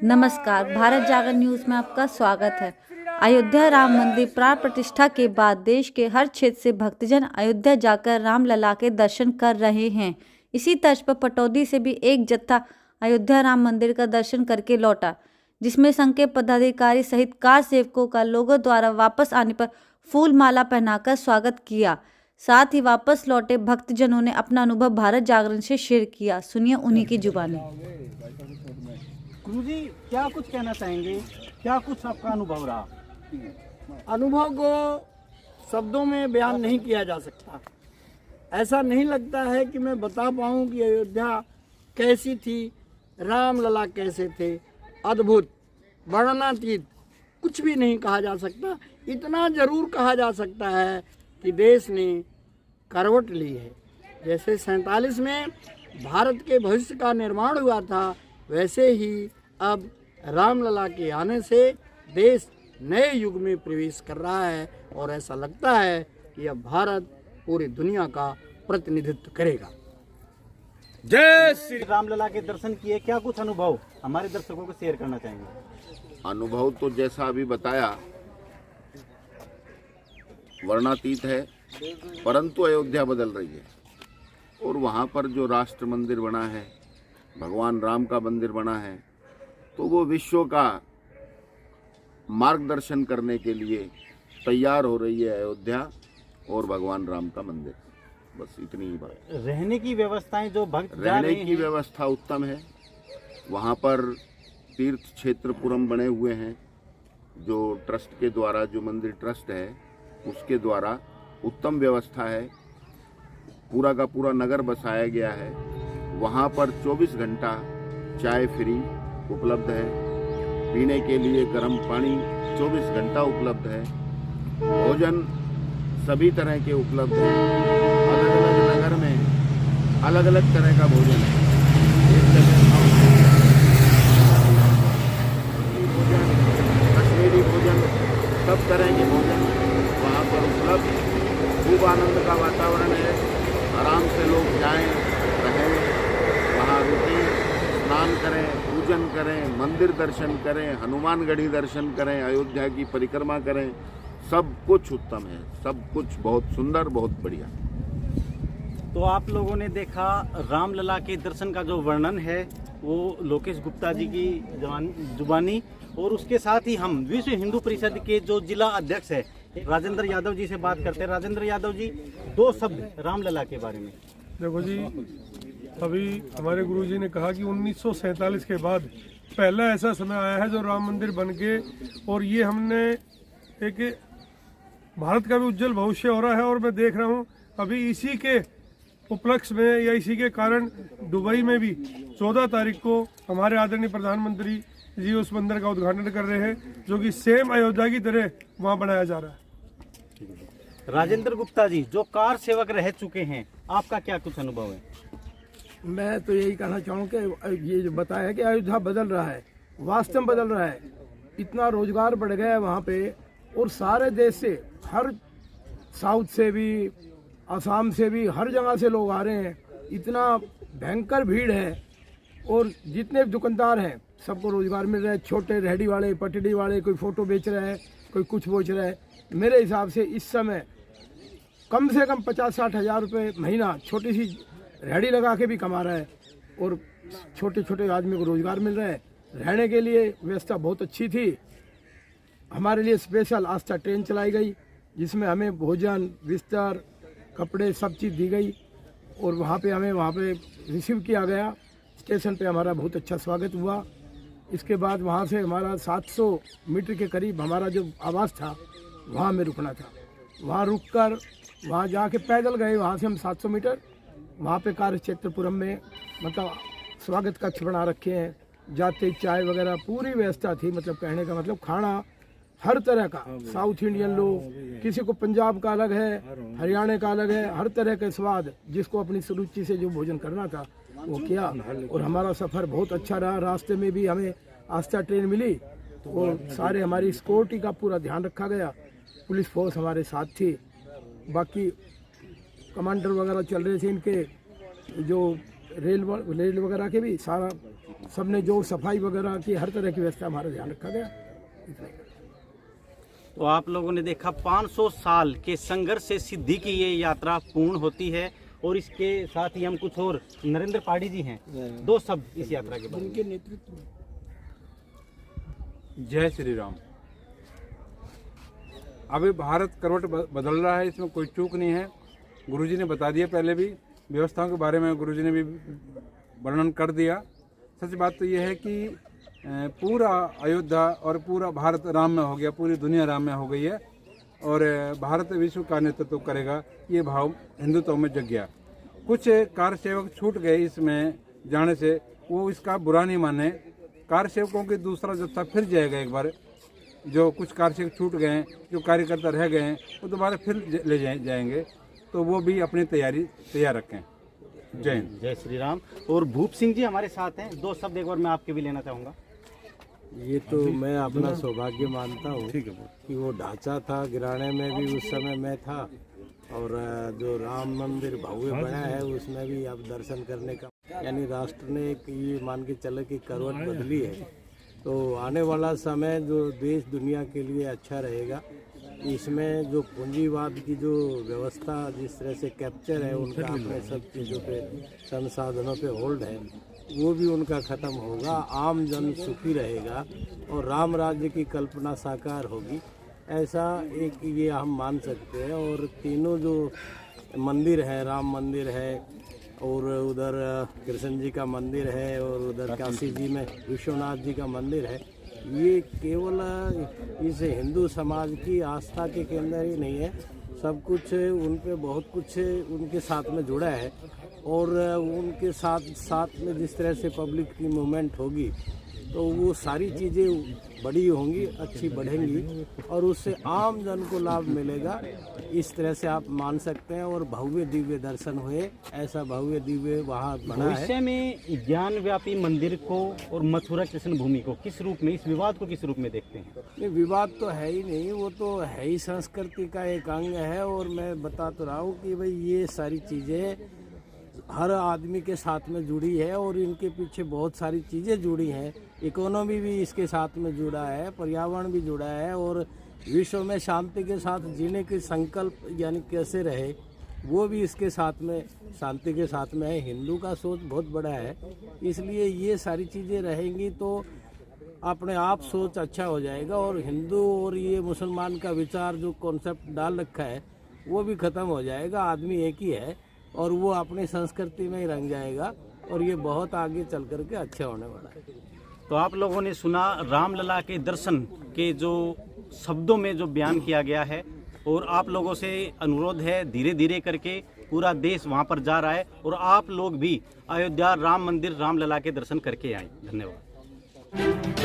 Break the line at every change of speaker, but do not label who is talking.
नमस्कार, भारत जागरण न्यूज में आपका स्वागत है। अयोध्या राम मंदिर प्राण प्रतिष्ठा के बाद देश के हर क्षेत्र से भक्तजन अयोध्या जाकर रामलला के दर्शन कर रहे हैं। इसी तर्ज पर पटौदी से भी एक जत्था अयोध्या राम मंदिर का दर्शन करके लौटा, जिसमें संघ के पदाधिकारी सहित कार सेवकों का लोगों द्वारा वापस आने पर फूल माला पहनाकर स्वागत किया। साथ ही वापस लौटे भक्तजनों ने अपना अनुभव भारत जागरण से शेयर किया। सुनिए उन्हीं की जुबानी।
गुरु जी, क्या कुछ कहना चाहेंगे? क्या कुछ आपका अनुभव रहा?
अनुभव को शब्दों में बयान नहीं किया जा सकता। ऐसा नहीं लगता है कि मैं बता पाऊँ कि अयोध्या कैसी थी, रामलला कैसे थे। अद्भुत, वर्णनातीत, कुछ भी नहीं कहा जा सकता। इतना जरूर कहा जा सकता है कि देश ने करवट ली है। जैसे 47 में भारत के भविष्य का निर्माण हुआ था, वैसे ही अब रामलला के आने से देश नए युग में प्रवेश कर रहा है और ऐसा लगता है कि अब भारत पूरी दुनिया का प्रतिनिधित्व करेगा।
जय श्री रामलला के दर्शन किए, क्या कुछ अनुभव हमारे दर्शकों को शेयर करना चाहेंगे?
अनुभव तो जैसा अभी बताया वर्णातीत है, परंतु अयोध्या बदल रही है और वहाँ पर जो राष्ट्र मंदिर बना है, भगवान राम का मंदिर बना है, तो वो विश्व का मार्गदर्शन करने के लिए तैयार हो रही है अयोध्या और भगवान राम का मंदिर। बस इतनी ही बात।
रहने की व्यवस्थाएं जो भक्त
रहने की व्यवस्था उत्तम है। वहाँ पर तीर्थ क्षेत्रपुरम बने हुए हैं, जो ट्रस्ट के द्वारा, जो मंदिर ट्रस्ट है उसके द्वारा उत्तम व्यवस्था है। पूरा का पूरा नगर बसाया गया है। वहाँ पर 24 घंटा चाय फ्री उपलब्ध है, पीने के लिए गर्म पानी 24 घंटा उपलब्ध है, भोजन सभी तरह के उपलब्ध है। अलग अलग नगर में अलग अलग तरह का भोजन है। एक जगह भोजन, कश्मीरी भोजन, सब तरह के भोजन वहाँ पर उपलब्ध। खूब आनंद का वातावरण है। आराम से लोग जाएं, रहें, वहाँ रुकें, स्नान करें, पूजन करें, मंदिर दर्शन करें, हनुमानगढ़ी दर्शन करें, अयोध्या की परिक्रमा करें। सब कुछ उत्तम है, सब कुछ बहुत सुंदर, बहुत बढ़िया।
तो आप लोगों ने देखा रामलला के दर्शन का जो वर्णन है वो लोकेश गुप्ता जी की जुबानी, और उसके साथ ही हम विश्व हिंदू परिषद के जो जिला अध्यक्ष है राजेंद्र यादव जी से बात करते हैं। राजेंद्र यादव जी, 2 शब्द रामलला के बारे में।
देखो जी, अभी हमारे गुरुजी ने कहा कि 1947 के बाद पहला ऐसा समय आया है जो राम मंदिर बन के, और ये हमने एक भारत का भी उज्जवल भविष्य हो रहा है। और मैं देख रहा हूँ अभी इसी के उपलक्ष्य में या इसी के कारण दुबई में भी 14 तारीख को हमारे आदरणीय प्रधानमंत्री जी उस मंदिर का उद्घाटन कर रहे हैं, जो कि सेम अयोध्या की तरह वहाँ बनाया जा रहा है।
राजेंद्र गुप्ता जी, जो कार सेवक रह चुके हैं, आपका क्या कुछ अनुभव है?
मैं तो यही कहना चाहूँ कि ये जो बताया है कि अयोध्या बदल रहा है, वास्तव में बदल रहा है। इतना रोजगार बढ़ गया है वहाँ पे, और सारे देश से, हर साउथ से भी, असम से भी, हर जगह से लोग आ रहे हैं। इतना भयंकर भीड़ है, और जितने दुकानदार हैं सबको रोजगार मिल रहा है। छोटे रेहड़ी वाले, पटड़ी वाले, कोई फोटो बेच रहा है, कोई कुछ बेच रहा है। मेरे हिसाब से इस समय कम से कम 50-60 हज़ार रुपये महीना छोटी सी रेहड़ी लगा के भी कमा रहा है, और छोटे छोटे आदमी को रोजगार मिल रहा है। रहने के लिए व्यवस्था बहुत अच्छी थी। हमारे लिए स्पेशल आस्था ट्रेन चलाई गई, जिसमें हमें भोजन, बिस्तर, कपड़े, सब चीज़ दी गई, और वहाँ पे हमें रिसीव किया गया। स्टेशन पे हमारा बहुत अच्छा स्वागत हुआ। इसके बाद वहाँ से हमारा 700 मीटर के करीब हमारा जो आवास था, वहाँ में रुकना था। वहाँ रुककर वहाँ जाके पैदल गए। वहाँ से हम 700 मीटर वहाँ पे कार्य क्षेत्रपुरम में मतलब स्वागत कक्ष बना रखे हैं। जाते चाय वगैरह पूरी व्यवस्था थी। मतलब कहने का मतलब खाना हर तरह का, साउथ इंडियन लोग, किसी को पंजाब का अलग है, हरियाणा का अलग है, हर तरह के स्वाद, जिसको अपनी रुचि से जो भोजन करना था वो किया। और हमारा सफ़र बहुत अच्छा रहा। रास्ते में भी हमें आस्था ट्रेन मिली, और सारे हमारी सिक्योरिटी का पूरा ध्यान रखा गया। पुलिस फोर्स हमारे साथ थी। बाकी कमांडर वगैरह चल रहे थे इनके, जो रेल वगैरह के भी सारा सबने जो सफाई वगैरह की, हर तरह की व्यवस्था हमारा ध्यान रखा गया। इतना ही।
तो आप लोगों ने देखा 500 साल के संघर्ष से सिद्धि की ये यात्रा पूर्ण होती है। और इसके साथ ही हम कुछ और नरेंद्र पाड़ी जी हैं, 2 शब्द इस यात्रा के बारे में।
उनके नेतृत्व में
जय श्री राम। अभी भारत करवट बदल रहा है, इसमें कोई चूक नहीं है। गुरुजी ने बता दिया, पहले भी व्यवस्थाओं के बारे में गुरुजी ने भी वर्णन कर दिया। सच बात तो यह है कि पूरा अयोध्या और पूरा भारत राम में हो गया, पूरी दुनिया राम में हो गई है और भारत विश्व का नेतृत्व करेगा, ये भाव हिंदुत्व में जग गया। कुछ कार सेवक छूट गए इसमें जाने से, वो इसका बुरा नहीं माने। कार सेवकों की दूसरा जत्था फिर जाएगा एक बार। जो कुछ कार सेवक छूट गए हैं, जो कार्यकर्ता रह गए हैं, वो दोबारा फिर ले जाएंगे, तो वो भी अपनी तैयारी तैयार रखें। जय हिंद,
जय श्री राम। और भूप सिंह जी हमारे साथ हैं, 2 शब्द एक बार मैं आपके भी लेना चाहूँगा।
ये तो मैं अपना सौभाग्य मानता हूँ कि वो ढांचा था, गिराने में भी उस समय मैं था, और जो राम मंदिर भव्य बना है उसमें भी अब दर्शन करने का, यानी राष्ट्र ने एक ये मान के चले कि करवट बदली है। तो आने वाला समय जो देश दुनिया के लिए अच्छा रहेगा। इसमें जो पूंजीवाद की जो व्यवस्था जिस तरह से कैप्चर है उनका अपने सब चीज़ों पे, संसाधनों पे होल्ड है, वो भी उनका ख़त्म होगा। आम जन सुखी रहेगा और राम राज्य की कल्पना साकार होगी, ऐसा एक ये हम मान सकते हैं। और तीनों जो मंदिर है, राम मंदिर है और उधर कृष्ण जी का मंदिर है और उधर काशी जी में विश्वनाथ जी का मंदिर है, ये केवल इस हिंदू समाज की आस्था के केंद्र ही नहीं है, सब कुछ उन पे बहुत कुछ उनके साथ में जुड़ा है। और उनके साथ में जिस तरह से पब्लिक की मूवमेंट होगी तो वो सारी चीज़ें बड़ी होंगी, अच्छी बढ़ेंगी और उससे आम जन को लाभ मिलेगा। इस तरह से आप मान सकते हैं। और भव्य दिव्य दर्शन हुए, ऐसा भव्य दिव्य वहाँ बना है।
भविष्य में ज्ञान व्यापी मंदिर को और मथुरा कृष्ण भूमि को किस रूप में, इस विवाद को किस रूप में देखते हैं?
नहीं, विवाद तो है ही नहीं, वो तो है ही संस्कृति का एक अंग है। और मैं बता तो रहा हूँ कि भाई ये सारी चीज़ें हर आदमी के साथ में जुड़ी है और इनके पीछे बहुत सारी चीज़ें जुड़ी हैं। इकोनॉमी भी इसके साथ में जुड़ा है, पर्यावरण भी जुड़ा है और विश्व में शांति के साथ जीने के संकल्प यानी कैसे रहे वो भी इसके साथ में, शांति के साथ में है। हिंदू का सोच बहुत बड़ा है, इसलिए ये सारी चीज़ें रहेंगी तो अपने आप सोच अच्छा हो जाएगा। और हिंदू और ये मुसलमान का विचार जो कॉन्सेप्ट डाल रखा है वो भी ख़त्म हो जाएगा। आदमी एक ही है और वो अपनी संस्कृति में ही रंग जाएगा और ये बहुत आगे चल कर के अच्छा होने वाला है।
तो आप लोगों ने सुना रामलला के दर्शन के जो शब्दों में जो बयान किया गया है, और आप लोगों से अनुरोध है धीरे धीरे करके पूरा देश वहां पर जा रहा है और आप लोग भी अयोध्या राम मंदिर रामलला के दर्शन करके आए। धन्यवाद।